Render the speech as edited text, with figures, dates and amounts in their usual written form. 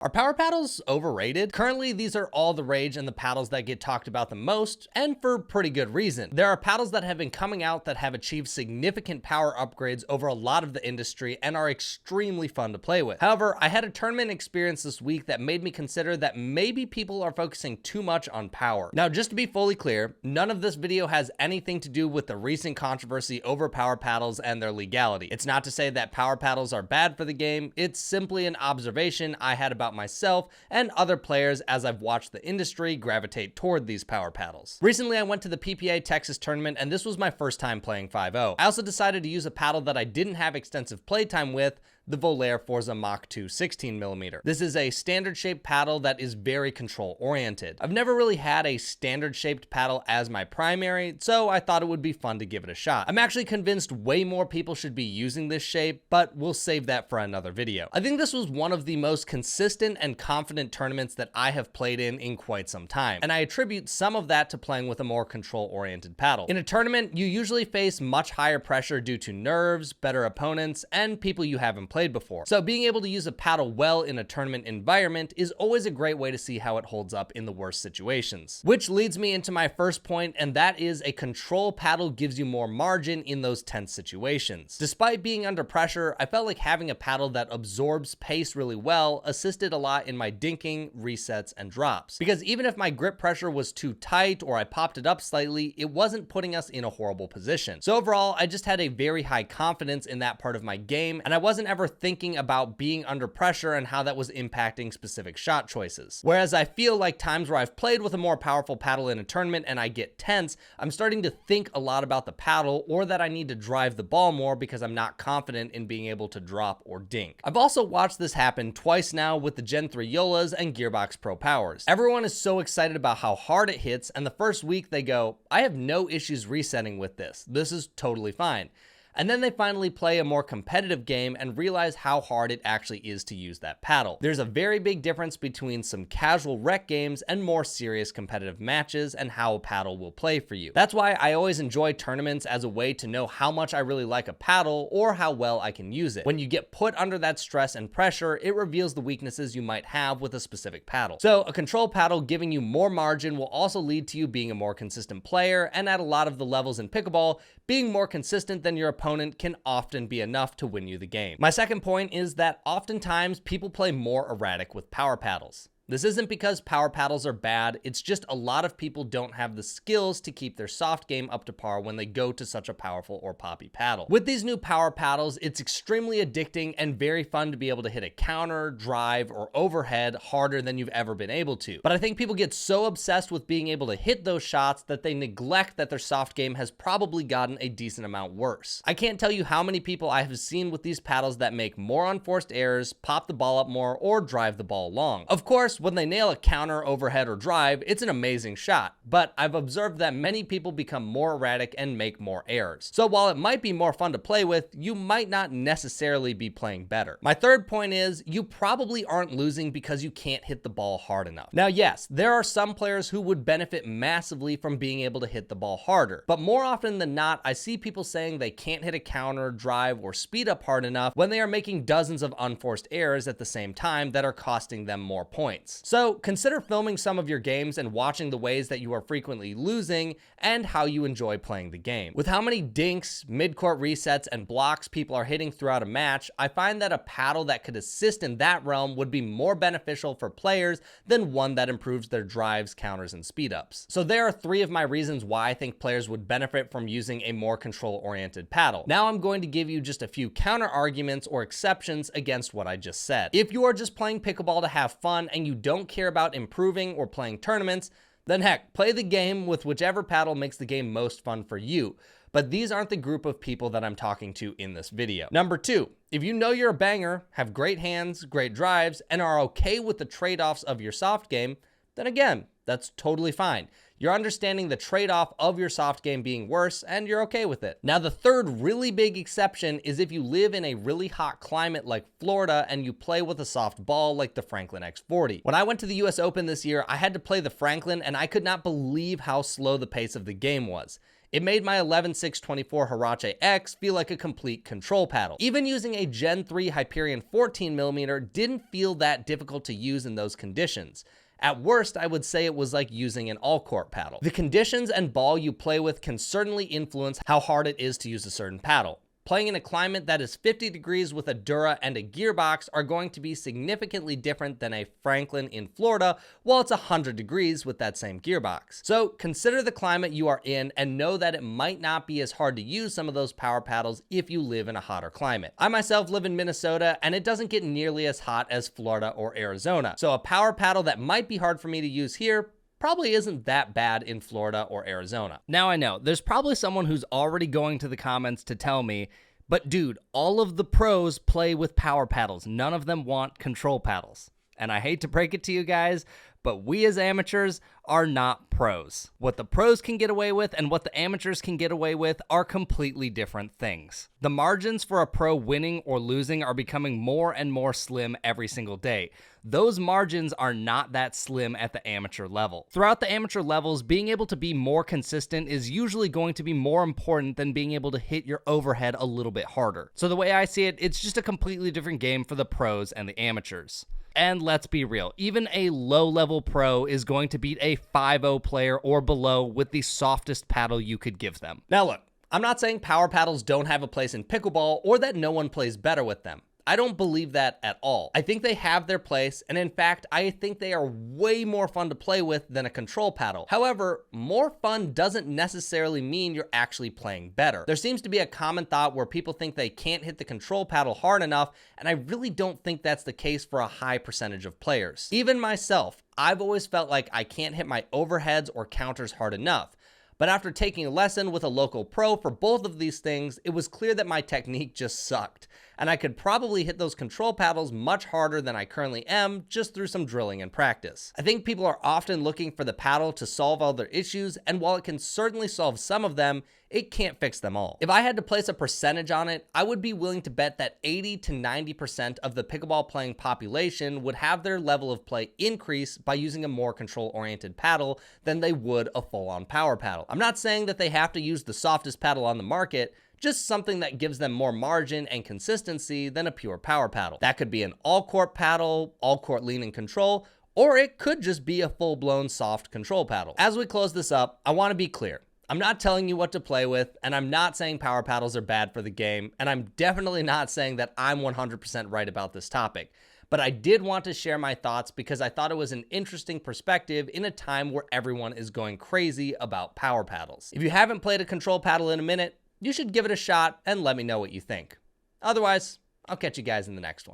Are power paddles overrated? Currently, these are all the rage and the paddles that get talked about the most, and for pretty good reason. There are paddles that have been coming out that have achieved significant power upgrades over a lot of the industry and are extremely fun to play with. However, I had a tournament experience this week that made me consider that maybe people are focusing too much on power. Now, just to be fully clear, none of this video has anything to do with the recent controversy over power paddles and their legality. It's not to say that power paddles are bad for the game, it's simply an observation I had about myself and other players as I've watched the industry gravitate toward these power paddles. Recently, I went to the PPA Texas tournament, and this was my first time playing 5.0. I also decided to use a paddle that I didn't have extensive playtime with, the Volair Forza Mach 2 16mm. This is a standard shaped paddle that is very control oriented. I've never really had a standard shaped paddle as my primary, so I thought it would be fun to give it a shot. I'm actually convinced way more people should be using this shape, but we'll save that for another video. I think this was one of the most consistent and confident tournaments that I have played in quite some time, and I attribute some of that to playing with a more control oriented paddle. In a tournament, you usually face much higher pressure due to nerves, better opponents, and people you haven't played before. So being able to use a paddle well in a tournament environment is always a great way to see how it holds up in the worst situations. Which leads me into my first point, and that is a control paddle gives you more margin in those tense situations. Despite being under pressure, I felt like having a paddle that absorbs pace really well assisted a lot in my dinking, resets, and drops. Because even if my grip pressure was too tight or I popped it up slightly, it wasn't putting us in a horrible position. So overall, I just had a very high confidence in that part of my game, and I wasn't ever thinking about being under pressure and how that was impacting specific shot choices. Whereas I feel like times where I've played with a more powerful paddle in a tournament and I get tense, I'm starting to think a lot about the paddle or that I need to drive the ball more because I'm not confident in being able to drop or dink. I've also watched this happen twice now with the Gen 3 Yolas and Gearbox Pro Powers. Everyone is so excited about how hard it hits, and the first week they go, I have no issues resetting with this. This is totally fine. And then they finally play a more competitive game and realize how hard it actually is to use that paddle. There's a very big difference between some casual rec games and more serious competitive matches and how a paddle will play for you. That's why I always enjoy tournaments as a way to know how much I really like a paddle or how well I can use it. When you get put under that stress and pressure, it reveals the weaknesses you might have with a specific paddle. So a control paddle giving you more margin will also lead to you being a more consistent player, and at a lot of the levels in pickleball, being more consistent than your opponent can often be enough to win you the game. My second point is that oftentimes people play more erratic with power paddles. This isn't because power paddles are bad, it's just a lot of people don't have the skills to keep their soft game up to par when they go to such a powerful or poppy paddle. With these new power paddles, it's extremely addicting and very fun to be able to hit a counter, drive, or overhead harder than you've ever been able to. But I think people get so obsessed with being able to hit those shots that they neglect that their soft game has probably gotten a decent amount worse. I can't tell you how many people I have seen with these paddles that make more unforced errors, pop the ball up more, or drive the ball long. Of course, when they nail a counter, overhead, or drive, it's an amazing shot, but I've observed that many people become more erratic and make more errors. So while it might be more fun to play with, you might not necessarily be playing better. My third point is, you probably aren't losing because you can't hit the ball hard enough. Now, yes, there are some players who would benefit massively from being able to hit the ball harder, but more often than not, I see people saying they can't hit a counter, drive, or speed up hard enough when they are making dozens of unforced errors at the same time that are costing them more points. So consider filming some of your games and watching the ways that you are frequently losing and how you enjoy playing the game. With how many dinks, mid-court resets, and blocks people are hitting throughout a match, I find that a paddle that could assist in that realm would be more beneficial for players than one that improves their drives, counters, and speed-ups. So there are three of my reasons why I think players would benefit from using a more control-oriented paddle. Now I'm going to give you just a few counter arguments or exceptions against what I just said. If you are just playing pickleball to have fun and you don't care about improving or playing tournaments, then heck, play the game with whichever paddle makes the game most fun for you. But these aren't the group of people that I'm talking to in this video. Number two, if you know you're a banger, have great hands, great drives, and are okay with the trade-offs of your soft game, then again, that's totally fine. You're understanding the trade-off of your soft game being worse, and you're okay with it. Now, the third really big exception is if you live in a really hot climate like Florida and you play with a soft ball like the Franklin X40. When I went to the US Open this year, I had to play the Franklin, and I could not believe how slow the pace of the game was. It made my 11.624 Huarache X feel like a complete control paddle. Even using a Gen 3 Hyperion 14mm didn't feel that difficult to use in those conditions. At worst, I would say it was like using an all-court paddle. The conditions and ball you play with can certainly influence how hard it is to use a certain paddle. Playing in a climate that is 50 degrees with a Dura and a gearbox are going to be significantly different than a Franklin in Florida, while it's 100 degrees with that same gearbox. So consider the climate you are in and know that it might not be as hard to use some of those power paddles if you live in a hotter climate. I myself live in Minnesota and it doesn't get nearly as hot as Florida or Arizona. So a power paddle that might be hard for me to use here probably isn't that bad in Florida or Arizona. Now I know, there's probably someone who's already going to the comments to tell me, but dude, all of the pros play with power paddles. None of them want control paddles. And I hate to break it to you guys, but we as amateurs are not pros. What the pros can get away with and what the amateurs can get away with are completely different things. The margins for a pro winning or losing are becoming more and more slim every single day. Those margins are not that slim at the amateur level. Throughout the amateur levels, being able to be more consistent is usually going to be more important than being able to hit your overhead a little bit harder. So the way I see it, it's just a completely different game for the pros and the amateurs. And let's be real, even a low-level pro is going to beat a 5-0 player or below with the softest paddle you could give them. Now look, I'm not saying power paddles don't have a place in pickleball or that no one plays better with them. I don't believe that at all. I think they have their place, and in fact, I think they are way more fun to play with than a control paddle. However, more fun doesn't necessarily mean you're actually playing better. There seems to be a common thought where people think they can't hit the control paddle hard enough, and I really don't think that's the case for a high percentage of players. Even myself, I've always felt like I can't hit my overheads or counters hard enough. But after taking a lesson with a local pro for both of these things, it was clear that my technique just sucked, and I could probably hit those control paddles much harder than I currently am just through some drilling and practice. I think people are often looking for the paddle to solve all their issues, and while it can certainly solve some of them, it can't fix them all. If I had to place a percentage on it, I would be willing to bet that 80 to 90% of the pickleball playing population would have their level of play increase by using a more control-oriented paddle than they would a full-on power paddle. I'm not saying that they have to use the softest paddle on the market, just something that gives them more margin and consistency than a pure power paddle. That could be an all-court paddle, all-court lean and control, or it could just be a full-blown soft control paddle. As we close this up, I want to be clear. I'm not telling you what to play with, and I'm not saying power paddles are bad for the game, and I'm definitely not saying that I'm 100% right about this topic. But I did want to share my thoughts because I thought it was an interesting perspective in a time where everyone is going crazy about power paddles. If you haven't played a control paddle in a minute, you should give it a shot and let me know what you think. Otherwise, I'll catch you guys in the next one.